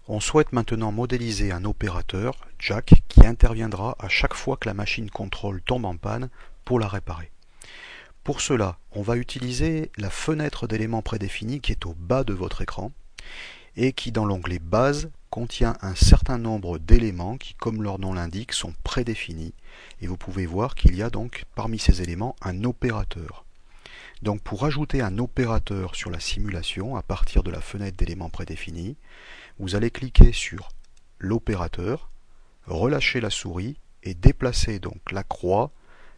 On souhaite maintenant modéliser un opérateur, Jack, qui interviendra à chaque fois que la machine contrôle tombe en panne pour la réparer. Pour cela, on va utiliser la fenêtre d'éléments prédéfinis qui est au bas de votre écran et qui, dans l'onglet Base, contient un certain nombre d'éléments qui, comme leur nom l'indique, sont prédéfinis. Et vous pouvez voir qu'il y a donc parmi ces éléments un opérateur. Donc pour ajouter un opérateur sur la simulation à partir de la fenêtre d'éléments prédéfinis, vous allez cliquer sur l'opérateur, relâcher la souris et déplacer donc la croix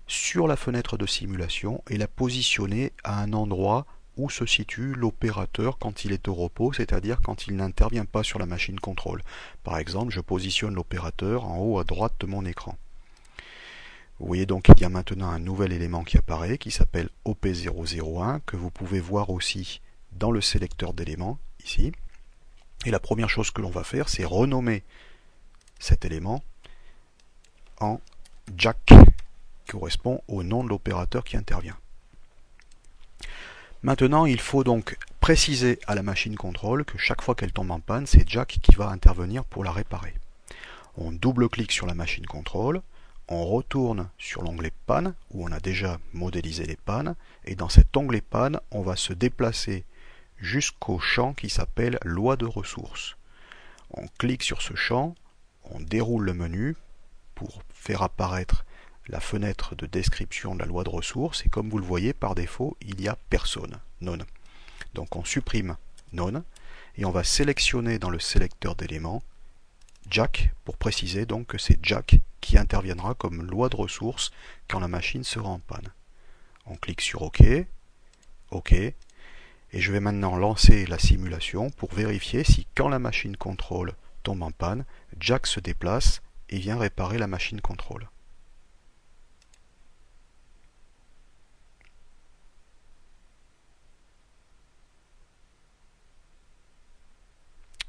sur la fenêtre de simulation et la positionner à un endroit où se situe l'opérateur quand il est au repos, c'est-à-dire quand il n'intervient pas sur la machine contrôle. Par exemple, je positionne l'opérateur en haut à droite de mon écran. Vous voyez donc qu'il y a maintenant un nouvel élément qui apparaît, qui s'appelle OP001, que vous pouvez voir aussi dans le sélecteur d'éléments, ici. Et la première chose que l'on va faire, c'est renommer cet élément en Jack, qui correspond au nom de l'opérateur qui intervient. Maintenant, il faut donc préciser à la machine contrôle que chaque fois qu'elle tombe en panne, c'est Jack qui va intervenir pour la réparer. On double-clique sur la machine contrôle, on retourne sur l'onglet panne, où on a déjà modélisé les pannes, et dans cet onglet panne, on va se déplacer jusqu'au champ qui s'appelle loi de ressources. On clique sur ce champ, on déroule le menu pour faire apparaître la fenêtre de description de la loi de ressources, et comme vous le voyez, par défaut, il y a personne, none. Donc on supprime none, et on va sélectionner dans le sélecteur d'éléments Jack, pour préciser donc que c'est Jack qui interviendra comme loi de ressources quand la machine sera en panne. On clique sur OK, OK, et je vais maintenant lancer la simulation pour vérifier si quand la machine contrôle tombe en panne, Jack se déplace et vient réparer la machine contrôle.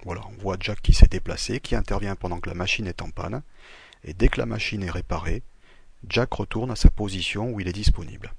Voilà, on voit Jack qui s'est déplacé, qui intervient pendant que la machine est en panne, et dès que la machine est réparée, Jack retourne à sa position où il est disponible.